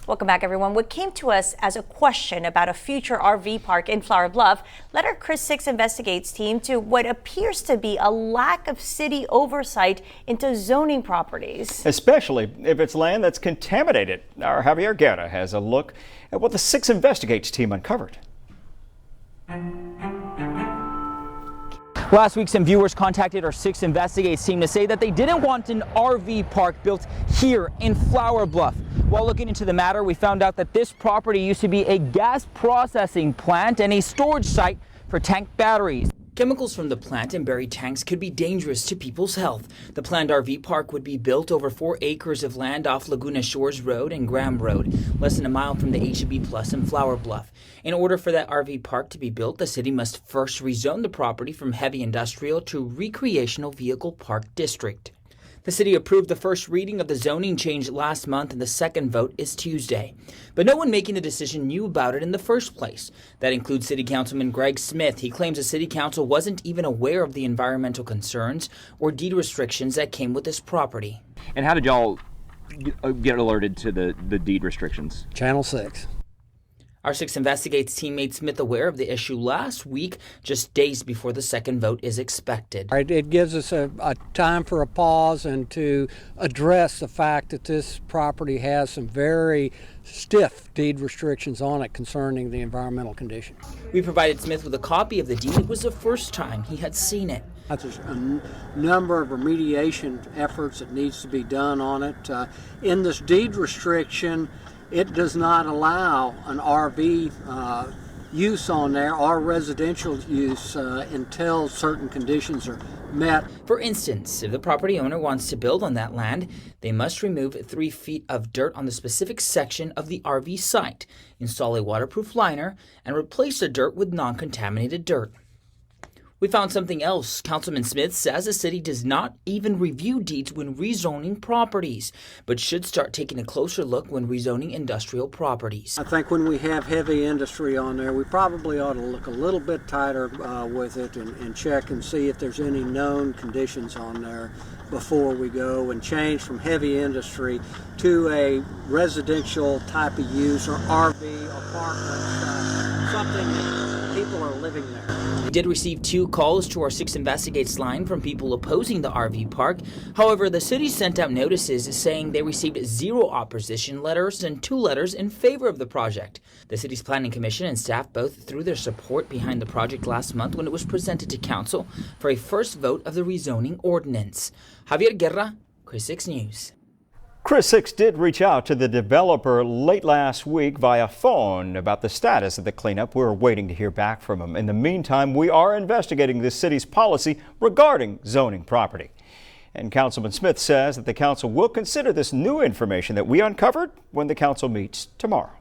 Welcome back, everyone. What came to us as a question about a future RV park in Flower Bluff led our Chris 6 Investigates team to what appears to be a lack of city oversight into zoning properties. Especially if it's land that's contaminated. Our Javier Guerra has a look at what the 6 Investigates team uncovered. Last week, some viewers contacted our 6 Investigates team to say that they didn't want an RV park built here in Flower Bluff. While looking into the matter, we found out that this property used to be a gas processing plant and a storage site for tank batteries. Chemicals from the plant and buried tanks could be dangerous to people's health. The planned RV park would be built over 4 acres of land off Laguna Shores Road and Graham Road, less than a mile from the HEB Plus in Flower Bluff. In order for that RV park to be built, the city must first rezone the property from heavy industrial to recreational vehicle park district. The city approved the first reading of the zoning change last month, and the second vote is Tuesday. But no one making the decision knew about it in the first place. That includes City Councilman Greg Smith. He claims the City Council wasn't even aware of the environmental concerns or deed restrictions that came with this property. And how did y'all get alerted to the deed restrictions? Channel 6. Our 6 Investigates team made Smith aware of the issue last week, just days before the second vote is expected. It gives us a time for a pause and to address the fact that this property has some very stiff deed restrictions on it concerning the environmental condition. We provided Smith with a copy of the deed. It was the first time he had seen it. There's a number of remediation efforts that needs to be done on it. In this deed restriction, it does not allow an RV use on there or residential use until certain conditions are met. For instance, if the property owner wants to build on that land, they must remove 3 feet of dirt on the specific section of the RV site, install a waterproof liner, and replace the dirt with non-contaminated dirt. We found something else. Councilman Smith says the city does not even review deeds when rezoning properties, but should start taking a closer look when rezoning industrial properties. I think when we have heavy industry on there, we probably ought to look a little bit tighter with it and check and see if there's any known conditions on there before we go and change from heavy industry to a residential type of use or RV apartments, something that people are living there. We did receive 2 calls to our 6 Investigates line from people opposing the RV park. However, the city sent out notices saying they received 0 opposition letters and 2 letters in favor of the project. The city's planning commission and staff both threw their support behind the project last month when it was presented to council for a first vote of the rezoning ordinance. Javier Guerra, Chris 6 News. Chris 6 did reach out to the developer late last week via phone about the status of the cleanup. We're waiting to hear back from him. In the meantime, we are investigating the city's policy regarding zoning property. And Councilman Smith says that the council will consider this new information that we uncovered when the council meets tomorrow.